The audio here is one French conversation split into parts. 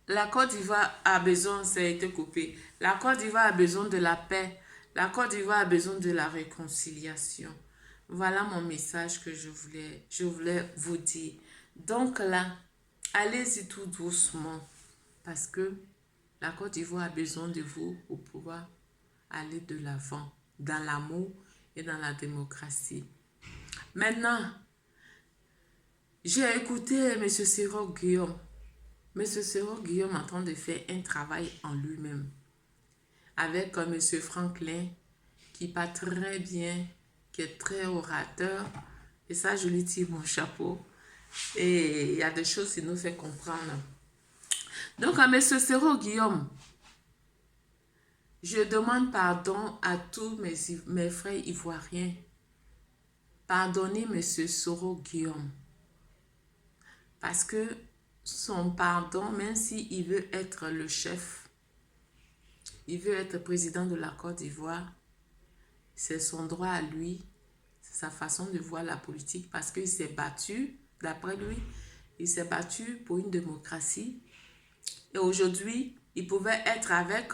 La Côte d'Ivoire a besoin, ça a été coupé. La Côte d'Ivoire a besoin de la paix. La Côte d'Ivoire a besoin de la réconciliation. Voilà mon message que je voulais vous dire. Donc là, allez-y tout doucement parce que la Côte d'Ivoire a besoin de vous pour pouvoir aller de l'avant dans l'amour et dans la démocratie. Maintenant, j'ai écouté M. Cyril Guillaume. M. Cyril Guillaume est en train de faire un travail en lui-même avec M. Franklin qui parle très bien, qui est très orateur. Et ça, je lui tire mon chapeau. Et il y a des choses qui nous fait comprendre. Donc, à M. Cyril Guillaume, je demande pardon à tous mes frères ivoiriens. Pardonnez M. Cyril Guillaume. Parce que son pardon, même s'il veut être le chef, il veut être président de la Côte d'Ivoire, c'est son droit à lui, c'est sa façon de voir la politique parce qu'il s'est battu, d'après lui, il s'est battu pour une démocratie. Et aujourd'hui, il pouvait être avec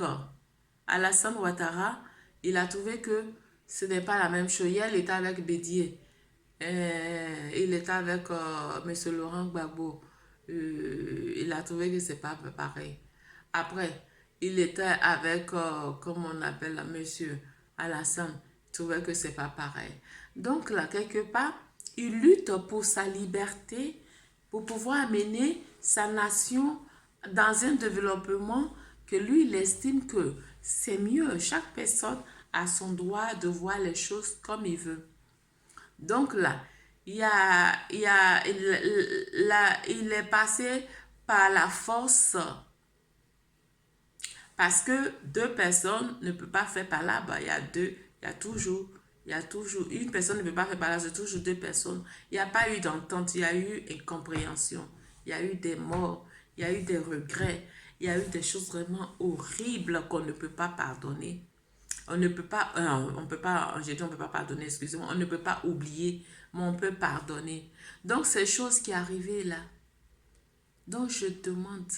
Alassane Ouattara. Il a trouvé que ce n'est pas la même chose. Hier, il était avec Bédier. Il était avec M. Laurent Gbagbo. Il a trouvé que c'est pas pareil. Après, il était avec, comme on appelle, M. Alassane. Il trouvait que c'est pas pareil. Donc là, quelque part, il lutte pour sa liberté, pour pouvoir amener sa nation dans un développement que lui, il estime que c'est mieux. Chaque personne a son droit de voir les choses comme il veut. Donc là, il est passé par la force parce que deux personnes ne peuvent pas faire par là-bas. Il y a toujours, une personne ne peut pas faire par là, c'est toujours deux personnes. Il n'y a pas eu d'entente, il y a eu incompréhension, il y a eu des morts, il y a eu des regrets, il y a eu des choses vraiment horribles qu'on ne peut pas pardonner. On ne peut pas, on peut pas, j'ai dit on ne peut pas pardonner, excusez-moi, on ne peut pas oublier, mais on peut pardonner. Donc, ces choses qui arrivaient là, donc je demande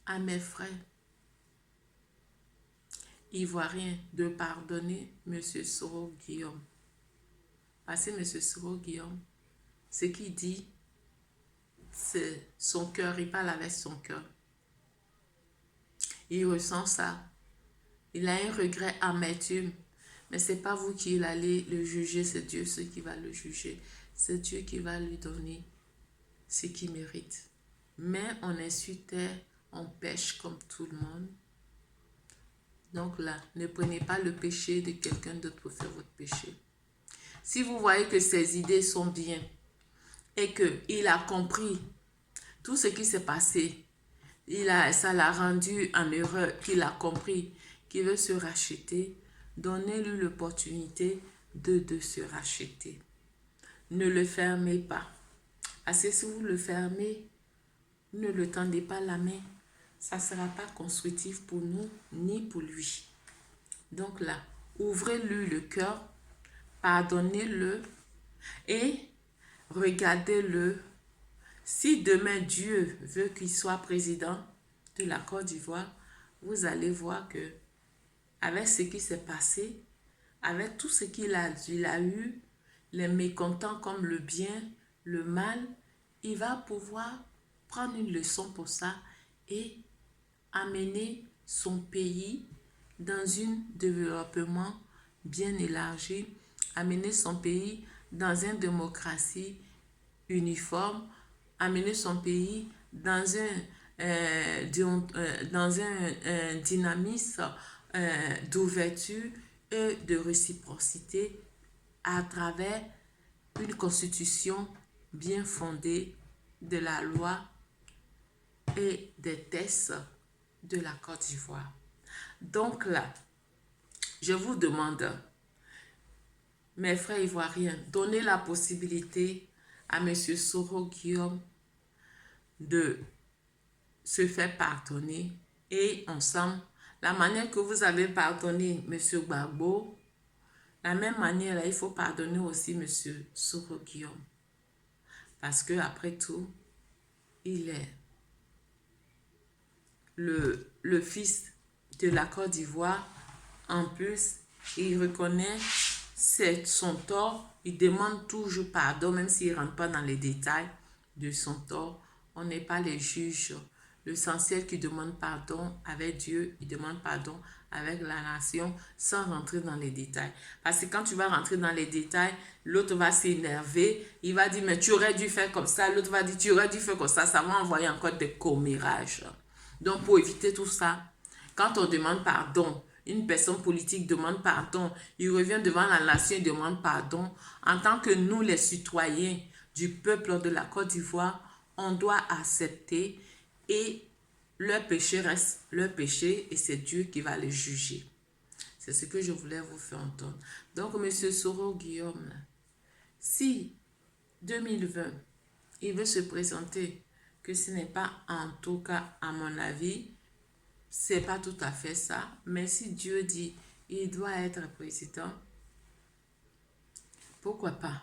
à mes frères ivoiriens de pardonner M. Soro Guillaume. Parce que M. Soro Guillaume, ce qu'il dit, c'est son cœur, il parle avec son cœur. Il ressent ça. Il a un regret amertume. Mais ce n'est pas vous qui allez le juger, c'est Dieu ce qui va le juger. C'est Dieu qui va lui donner ce qu'il mérite. Mais on est sur terre, on pêche comme tout le monde. Donc là, ne prenez pas le péché de quelqu'un d'autre pour faire votre péché. Si vous voyez que ses idées sont bien et qu'il a compris tout ce qui s'est passé, ça l'a rendu en erreur, qu'il a compris qu'il veut se racheter, donnez-lui l'opportunité de se racheter. Ne le fermez pas. Parce que si vous le fermez, ne le tendez pas la main, ça ne sera pas constructif pour nous ni pour lui. Donc là, ouvrez-lui le cœur, pardonnez-le et regardez-le. Si demain Dieu veut qu'il soit président de la Côte d'Ivoire, vous allez voir que avec ce qui s'est passé, avec tout ce qu'il a eu, les mécontents comme le bien, le mal, il va pouvoir prendre une leçon pour ça et amener son pays dans un développement bien élargi, amener son pays dans une démocratie uniforme, amener son pays dans un dynamisme d'ouverture et de réciprocité à travers une constitution bien fondée de la loi et des textes de la Côte d'Ivoire. Donc là, je vous demande, mes frères ivoiriens, donnez la possibilité à M. Soro Guillaume de se faire pardonner et ensemble, la manière que vous avez pardonné M. Gbagbo, la même manière, il faut pardonner aussi M. Soro Guillaume. Parce que après tout, il est le fils de la Côte d'Ivoire, en plus, il reconnaît son tort, il demande toujours pardon, même s'il ne rentre pas dans les détails de son tort. On n'est pas les juges. L'essentiel qui demande pardon avec Dieu, il demande pardon avec la nation sans rentrer dans les détails. Parce que quand tu vas rentrer dans les détails, l'autre va s'énerver, il va dire mais tu aurais dû faire comme ça, l'autre va dire tu aurais dû faire comme ça va envoyer encore des commérages. Donc pour éviter tout ça, quand on demande pardon, une personne politique demande pardon, il revient devant la nation et demande pardon. En tant que nous, les citoyens du peuple de la Côte d'Ivoire, on doit accepter et leur péché reste leur péché et c'est Dieu qui va les juger. C'est ce que je voulais vous faire entendre. Donc, M. Soro Guillaume, si 2020, il veut se présenter, que ce n'est pas en tout cas, à mon avis, c'est pas tout à fait ça, mais si Dieu dit il doit être président, pourquoi pas?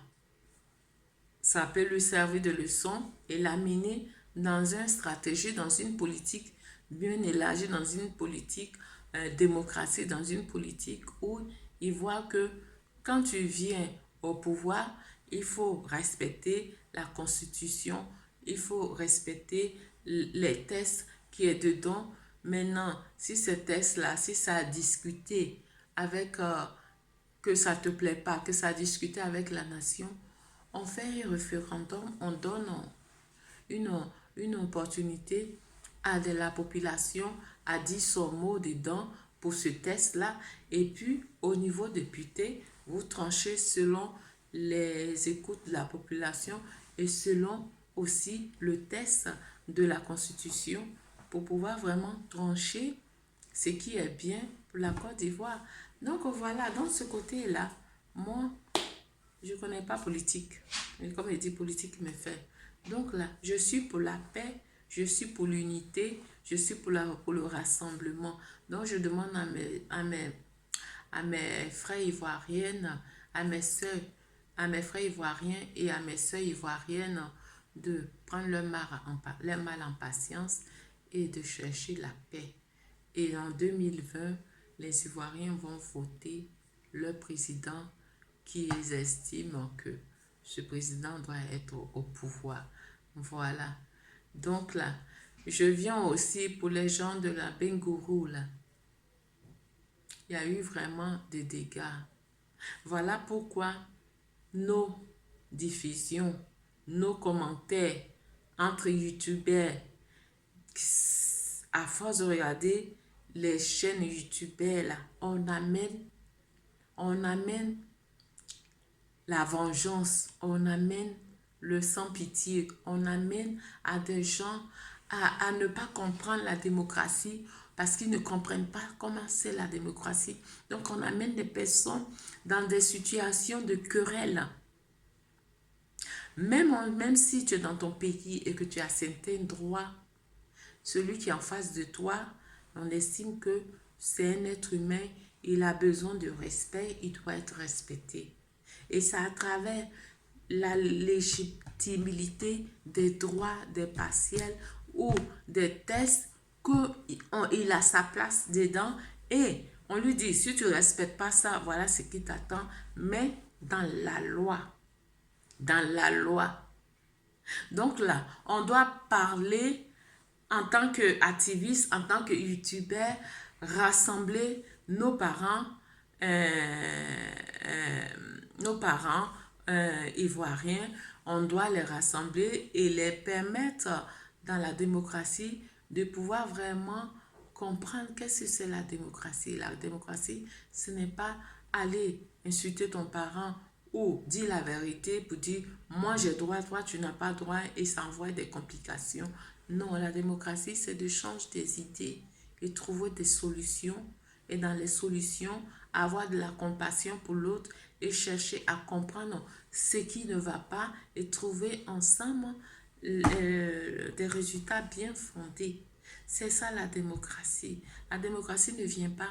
Ça peut lui servir de leçon et l'amener dans une stratégie, dans une politique bien élargie, dans une politique démocratie, dans une politique où il voit que quand tu viens au pouvoir, il faut respecter la Constitution, il faut respecter les tests qui est dedans. Maintenant, si ces tests-là, si ça a discuté avec, que ça ne te plaît pas, que ça a discuté avec la nation, on fait un référendum, on donne une opportunité à de la population à dire son mot dedans pour ce test-là. Et puis, au niveau député, vous tranchez selon les écoutes de la population et selon aussi le test de la Constitution pour pouvoir vraiment trancher ce qui est bien pour la Côte d'Ivoire. Donc voilà, dans ce côté-là, moi, je ne connais pas politique. Mais comme je dis, politique me fait. Donc là, je suis pour la paix, je suis pour l'unité, je suis pour le rassemblement. Donc je demande à mes frères ivoiriennes, à mes soeurs, à mes frères ivoiriens et à mes soeurs ivoiriennes de prendre leur mal en patience et de chercher la paix. Et en 2020, les Ivoiriens vont voter leur président qu'ils estiment que ce président doit être au pouvoir. Voilà. Donc là, je viens aussi pour les gens de la Bengourou là. Il y a eu vraiment des dégâts. Voilà pourquoi nos diffusions, nos commentaires entre youtubeurs, à force de regarder les chaînes youtubeurs là, on amène la vengeance, on amène le sans-pitié, on amène à des gens à ne pas comprendre la démocratie parce qu'ils ne comprennent pas comment c'est la démocratie. Donc on amène des personnes dans des situations de querelle. Même si tu es dans ton pays et que tu as certains droits, celui qui est en face de toi, on estime que c'est un être humain, il a besoin de respect, il doit être respecté. Et c'est à travers la légitimité des droits des partiels ou des tests qu'il a sa place dedans et on lui dit, si tu ne respectes pas ça, voilà ce qui t'attend, mais dans la loi. Dans la loi. Donc là, on doit parler en tant qu'activiste, en tant que youtubeur, rassembler nos parents, ivoiriens, on doit les rassembler et les permettre dans la démocratie de pouvoir vraiment comprendre qu'est-ce que c'est la démocratie. La démocratie, ce n'est pas aller insulter ton parent ou dire la vérité pour dire moi j'ai droit, toi tu n'as pas droit et ça envoie des complications. Non, la démocratie, c'est de changer des idées et trouver des solutions. Et dans les solutions, avoir de la compassion pour l'autre et chercher à comprendre ce qui ne va pas et trouver ensemble des résultats bien fondés. C'est ça la démocratie. La démocratie ne vient pas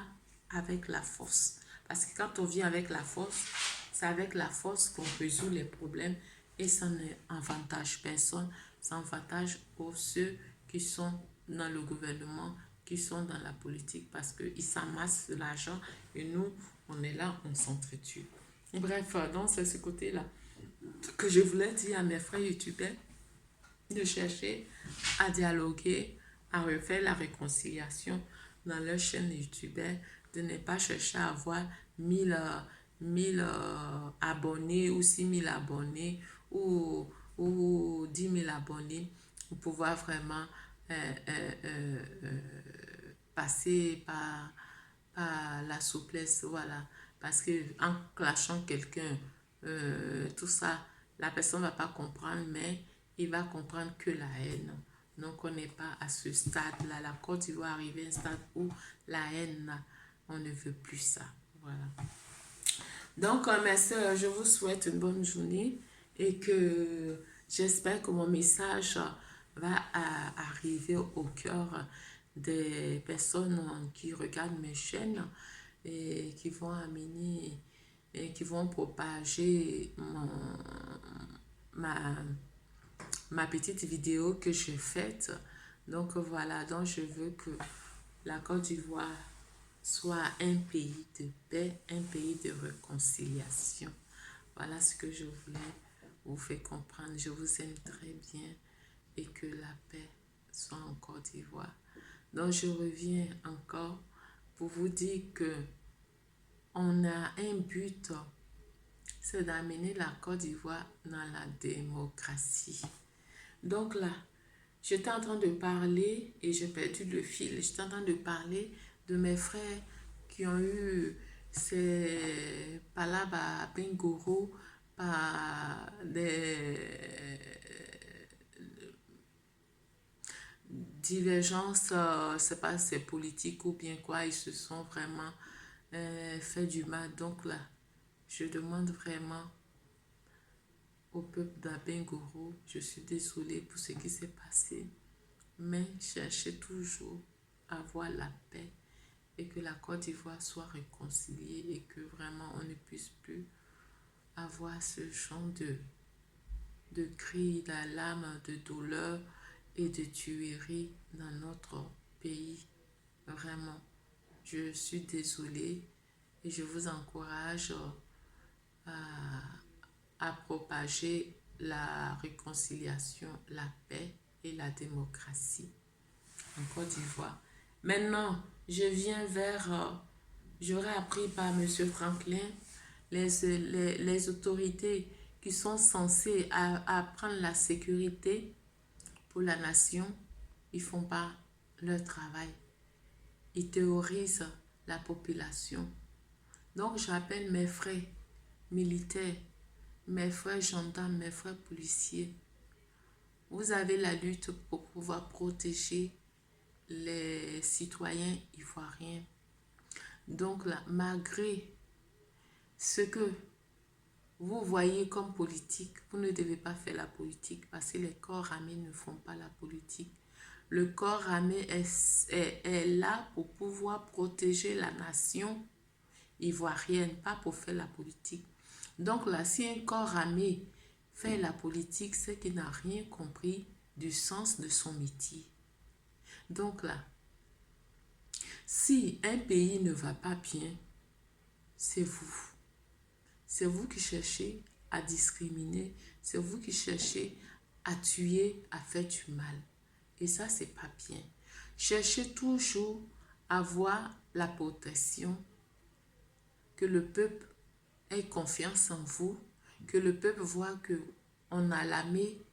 avec la force. Parce que quand on vient avec la force, c'est avec la force qu'on résout les problèmes et ça n'avantage personne, ça avantage pour ceux qui sont dans le gouvernement qui sont dans la politique parce qu'ils s'amassent de l'argent et nous, on est là, on s'entretue. Bref, donc c'est ce côté-là que je voulais dire à mes frères youtubeurs, de chercher à dialoguer, à refaire la réconciliation dans leur chaîne youtubeur, de ne pas chercher à avoir 1000 abonnés ou 6000 abonnés ou 10 000 abonnés pour pouvoir vraiment passer par la souplesse, voilà. Parce que en clashant quelqu'un, tout ça, la personne ne va pas comprendre, mais il va comprendre que la haine. Donc, on n'est pas à ce stade-là. La Côte d'Ivoire arrive à un stade où la haine, on ne veut plus ça. Voilà. Donc, mes soeurs, je vous souhaite une bonne journée et que j'espère que mon message va arriver au cœur des personnes qui regardent mes chaînes et qui vont amener et qui vont propager ma petite vidéo que j'ai faite. Donc voilà, donc je veux que la Côte d'Ivoire soit un pays de paix, un pays de réconciliation. Voilà ce que je voulais vous faire comprendre. Je vous aime très bien et que la paix soit en Côte d'Ivoire. Donc je reviens encore pour vous dire que on a un but, c'est d'amener la Côte d'Ivoire dans la démocratie. Donc là, j'étais en train de parler et j'ai perdu le fil. J'étais en train de parler de mes frères qui ont eu ces palabres à Bengoro par des divergences, c'est pas c'est politique ou bien quoi, ils se sont vraiment fait du mal. Donc là, je demande vraiment au peuple d'Abengoro, je suis désolée pour ce qui s'est passé, mais cherchez toujours à avoir la paix et que la Côte d'Ivoire soit réconciliée et que vraiment on ne puisse plus avoir ce genre de cris d'alarme, de douleur et de tuerie dans notre pays. Vraiment, je suis désolée et je vous encourage à propager la réconciliation, la paix et la démocratie en Côte d'Ivoire. Maintenant, je viens vers, j'aurais appris par M. Franklin, les autorités qui sont censées prendre la sécurité pour la nation, ils ne font pas leur travail. Ils terrorisent la population. Donc, j'appelle mes frères militaires, mes frères gendarmes, mes frères policiers. Vous avez la lutte pour pouvoir protéger les citoyens ivoiriens. Donc là, malgré ce que vous voyez comme politique, vous ne devez pas faire la politique parce que les corps armés ne font pas la politique. Le corps armé est là pour pouvoir protéger la nation ivoirienne, pas pour faire la politique. Donc là, si un corps armé fait la politique, c'est qu'il n'a rien compris du sens de son métier. Donc là, si un pays ne va pas bien, c'est vous. C'est vous qui cherchez à discriminer, c'est vous qui cherchez à tuer, à faire du mal. Et ça, c'est pas bien. Cherchez toujours à avoir la protection, que le peuple ait confiance en vous, que le peuple voit que on a l'armée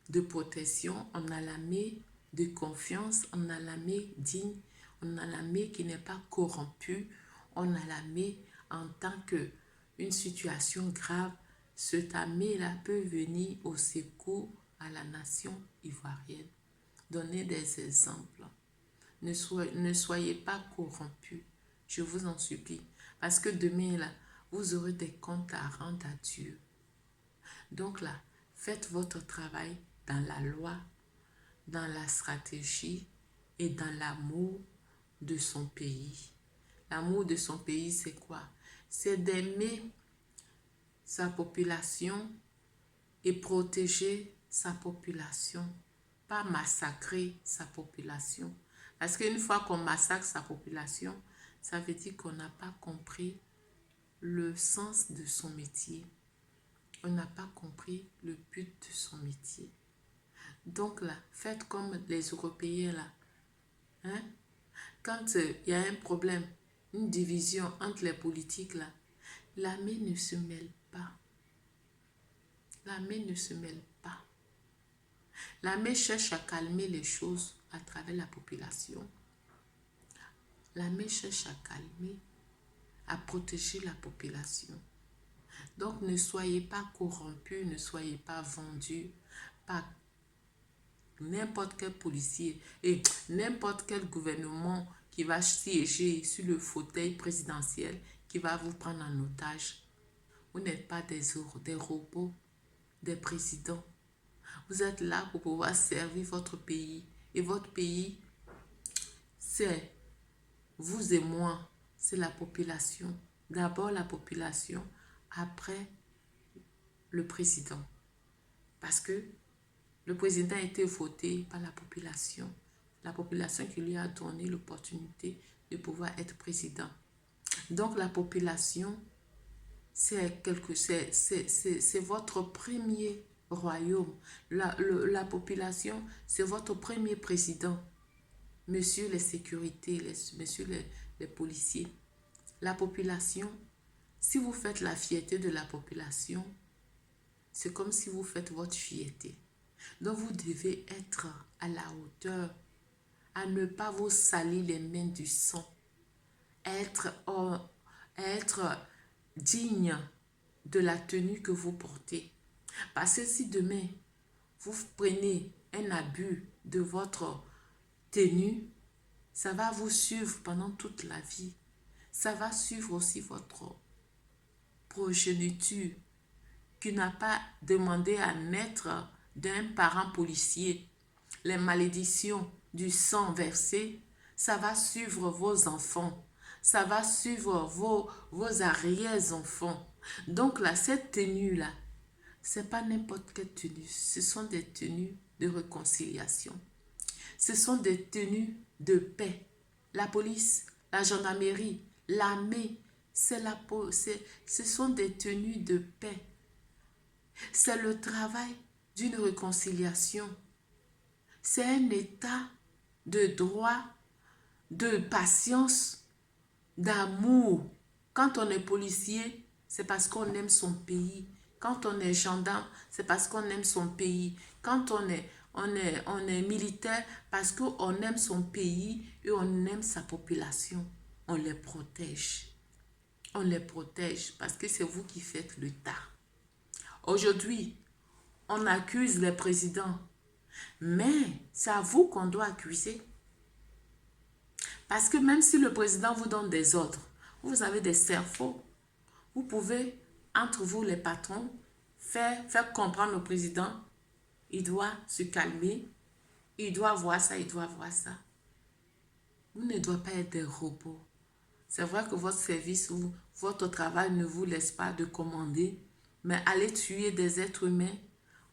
de protection, on a l'armée de confiance, on a l'armée digne, on a l'armée qui n'est pas corrompue, on a l'armée en tant que une situation grave, cette armée-là peut venir au secours à la nation ivoirienne. Donnez des exemples. Ne soyez pas corrompus, je vous en supplie, parce que demain, là, vous aurez des comptes à rendre à Dieu. Donc là, faites votre travail dans la loi, dans la stratégie et dans l'amour de son pays. L'amour de son pays, c'est quoi? C'est d'aimer sa population et protéger sa population, pas massacrer sa population. Parce qu'une fois qu'on massacre sa population, ça veut dire qu'on n'a pas compris le sens de son métier. On n'a pas compris le but de son métier. Donc là, faites comme les Européens là. Hein? Quand il y a un problème, une division entre les politiques là, l'armée ne se mêle pas. L'armée ne se mêle pas. L'armée cherche à calmer les choses à travers la population. L'armée cherche à calmer, à protéger la population. Donc ne soyez pas corrompus, ne soyez pas vendus par n'importe quel policier et n'importe quel gouvernement qui va siéger sur le fauteuil présidentiel, qui va vous prendre en otage. Vous n'êtes pas des robots, des présidents. Vous êtes là pour pouvoir servir votre pays. Et votre pays, c'est vous et moi, c'est la population. D'abord la population, après le président. Parce que le président a été voté par la population. La population qui lui a donné l'opportunité de pouvoir être président. Donc la population, c'est votre premier royaume. La population, c'est votre premier président. Monsieur les sécurités, monsieur les policiers. La population, si vous faites la fierté de la population, c'est comme si vous faites votre fierté. Donc vous devez être à la hauteur, à ne pas vous salir les mains du sang, être digne de la tenue que vous portez. Parce que si demain, vous prenez un abus de votre tenue, ça va vous suivre pendant toute la vie. Ça va suivre aussi votre progéniture qui n'a pas demandé à naître d'un parent policier. Les malédictions du sang versé, ça va suivre vos enfants. Ça va suivre vos arrière-enfants. Donc là, cette tenue-là, ce n'est pas n'importe quelle tenue. Ce sont des tenues de réconciliation. Ce sont des tenues de paix. La police, la gendarmerie, l'armée, ce sont des tenues de paix. C'est le travail d'une réconciliation. C'est un état de droit, de patience, d'amour. Quand on est policier, c'est parce qu'on aime son pays. Quand on est gendarme, c'est parce qu'on aime son pays. Quand on est militaire, parce qu'on aime son pays et on aime sa population. On les protège. On les protège parce que c'est vous qui faites le tas. Aujourd'hui, on accuse les présidents. Mais c'est à vous qu'on doit accuser. Parce que même si le président vous donne des ordres, vous avez des cerveaux. Vous pouvez, entre vous les patrons, faire comprendre au président, il doit se calmer, il doit voir ça, il doit voir ça. Vous ne doit pas être des robots. C'est vrai que votre service ou votre travail ne vous laisse pas de commander, mais aller tuer des êtres humains,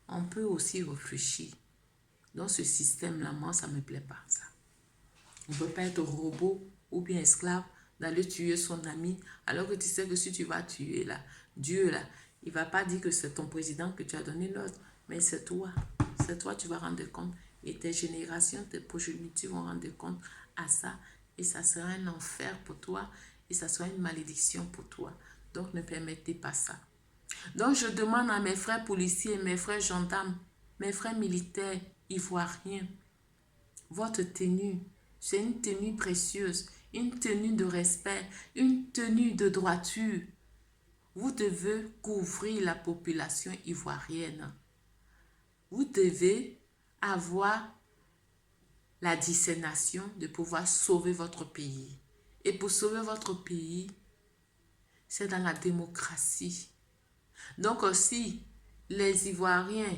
on peut aussi réfléchir. Dans ce système-là, moi, ça ne me plaît pas, ça. On ne peut pas être robot ou bien esclave d'aller tuer son ami, alors que tu sais que si tu vas tuer là, Dieu là, il ne va pas dire que c'est ton président que tu as donné l'ordre, mais c'est toi. C'est toi, tu vas rendre compte. Et tes générations, tes progénitures vont rendre compte à ça. Et ça sera un enfer pour toi. Et ça sera une malédiction pour toi. Donc, ne permettez pas ça. Donc, je demande à mes frères policiers, mes frères gendarmes, mes frères militaires, ivoiriens, votre tenue, c'est une tenue précieuse, une tenue de respect, une tenue de droiture. Vous devez couvrir la population ivoirienne. Vous devez avoir la discernation de pouvoir sauver votre pays. Et pour sauver votre pays, c'est dans la démocratie. Donc aussi, les Ivoiriens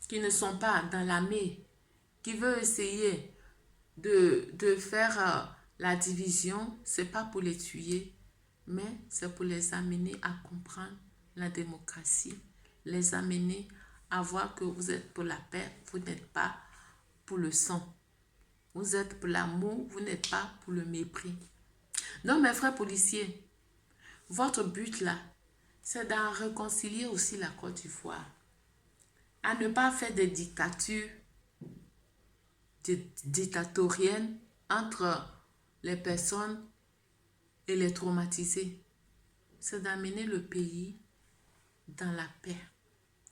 qui ne sont pas dans l'armée, qui veulent essayer de faire la division, ce n'est pas pour les tuer, mais c'est pour les amener à comprendre la démocratie, les amener à voir que vous êtes pour la paix, vous n'êtes pas pour le sang. Vous êtes pour l'amour, vous n'êtes pas pour le mépris. Donc, mes frères policiers, votre but là, c'est d'en réconcilier aussi la Côte d'Ivoire. À ne pas faire des dictatures dictatoriennes entre les personnes et les traumatisés. C'est d'amener le pays dans la paix.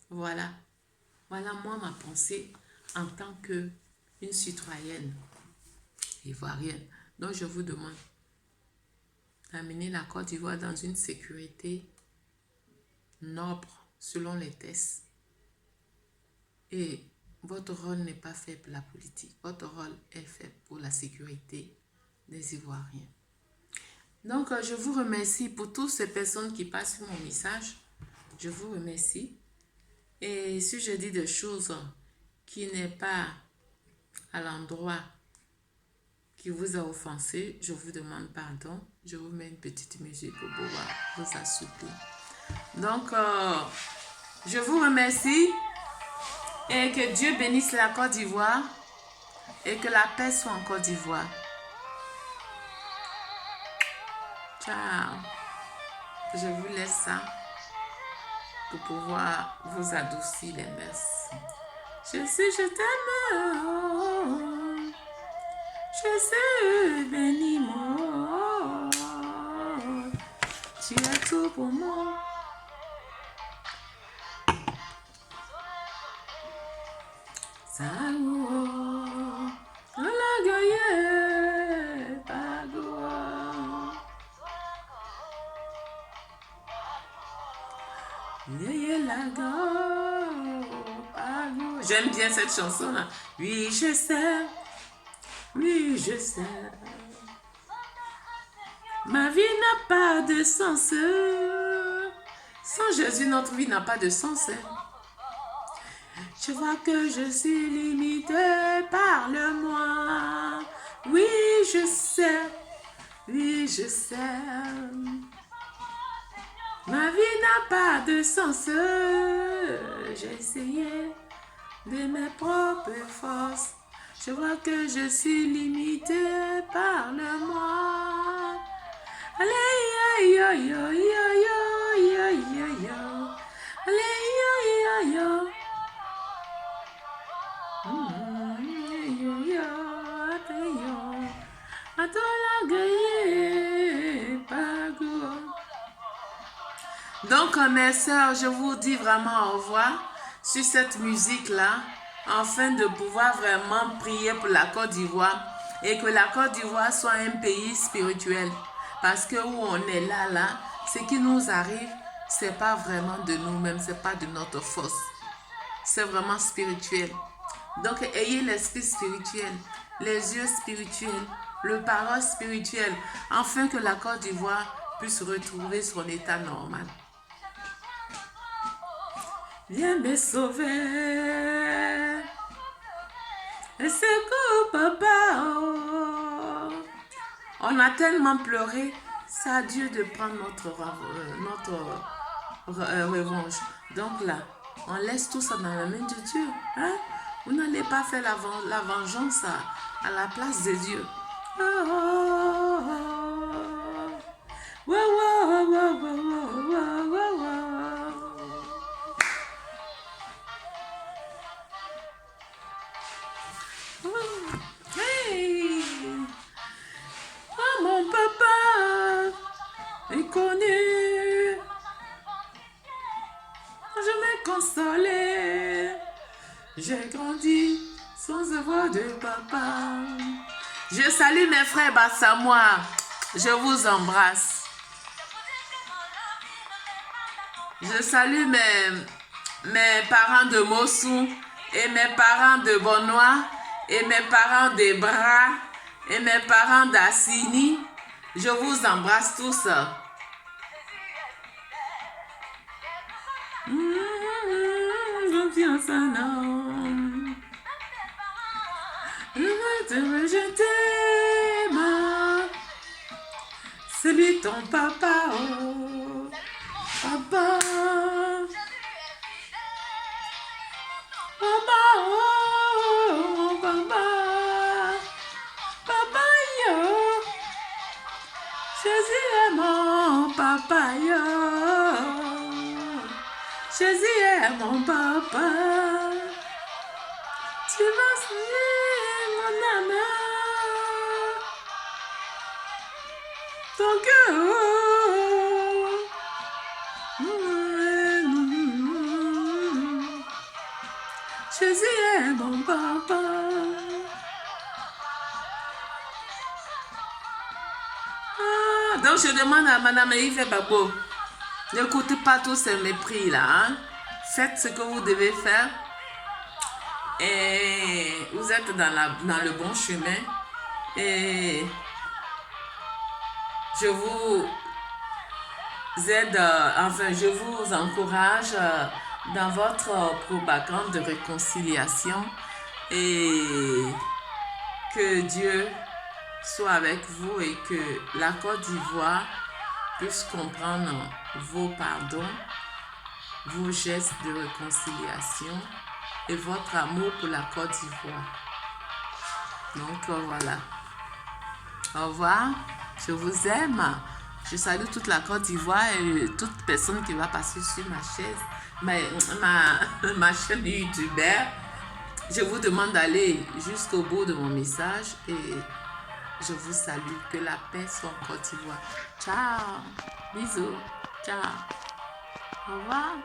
Voilà. Voilà moi ma pensée en tant qu'une citoyenne ivoirienne. Donc je vous demande d'amener la Côte d'Ivoire dans une sécurité noble selon les tests. Et votre rôle n'est pas fait pour la politique. Votre rôle est fait pour la sécurité des Ivoiriens. Donc, je vous remercie pour toutes ces personnes qui passent mon message. Je vous remercie. Et si je dis des choses qui n'est pas à l'endroit qui vous a offensé, je vous demande pardon. Je vous mets une petite musique pour pouvoir vous assouplir. Donc, je vous remercie et que Dieu bénisse la Côte d'Ivoire et que la paix soit en Côte d'Ivoire. Ciao. Je vous laisse ça pour pouvoir vous adoucir les mœurs. Je t'aime. Je suis béni, moi. Tu es tout pour moi. Saouo, Olagoye, Pagoa. J'aime bien cette chanson-là. Oui, je sais. Oui, je sais. Ma vie n'a pas de sens. Sans Jésus, notre vie n'a pas de sens. Je vois que je suis limitée. Parle-moi. Oui, je sais. Oui, je sais. Ma vie n'a pas de sens. J'ai essayé de mes propres forces. Je vois que je suis limitée. Parle-moi. Allez, yo, yo, yo, yo, yo, yo, yo. Allez, yo, yo, yo. Yo, yo, yo. Donc, mes sœurs, je vous dis vraiment au revoir sur cette musique-là, afin de pouvoir vraiment prier pour la Côte d'Ivoire et que la Côte d'Ivoire soit un pays spirituel. Parce que où on est là, ce qui nous arrive, c'est pas vraiment de nous-mêmes, c'est pas de notre force. C'est vraiment spirituel. Donc, ayez l'esprit spirituel, les yeux spirituels, le parole spirituel, afin que la Côte d'Ivoire puisse retrouver son état normal. Viens me sauver. Et secours, papa. Oh. On a tellement pleuré. C'est à Dieu de prendre notre revanche. Donc là, on laisse tout ça dans la main de Dieu. Hein? Vous n'allez pas faire la vengeance à la place de Dieu. Oh, oh, oh. Wow, wow, wow, wow, wow, wow, wow. Hey! Oh mon papa est connu. Je m'ai consolé. J'ai grandi sans avoir de papa. Je salue mes frères Bassamois. Je vous embrasse. Je salue mes parents de Mossou et mes parents de Bonois et mes parents de Bras et mes parents d'Assini. Je vous embrasse tous. Confiance en homme. Je vais te rejeter, ma. C'est lui ton papa, oh. Papa. Papa, oh, papa. papa, yo. Jésus est mon papa. Tu vas sauver mon âme. Ton cœur. Jésus est mon papa. Donc je demande à Madame Yves Babo, n'écoutez pas tous ces mépris là. Hein? Faites ce que vous devez faire. Et vous êtes dans le bon chemin. Et je vous aide, enfin je vous encourage dans votre propagande de réconciliation. Et que Dieu soit avec vous et que la Côte d'Ivoire puisse comprendre vos pardons, vos gestes de réconciliation et votre amour pour la Côte d'Ivoire. Donc voilà. Au revoir. Je vous aime. Je salue toute la Côte d'Ivoire et toute personne qui va passer sur ma chaise, ma chaîne YouTube. Je vous demande d'aller jusqu'au bout de mon message et je vous salue. Que la paix soit en Côte d'Ivoire. Ciao. Bisous. Ciao. Au revoir.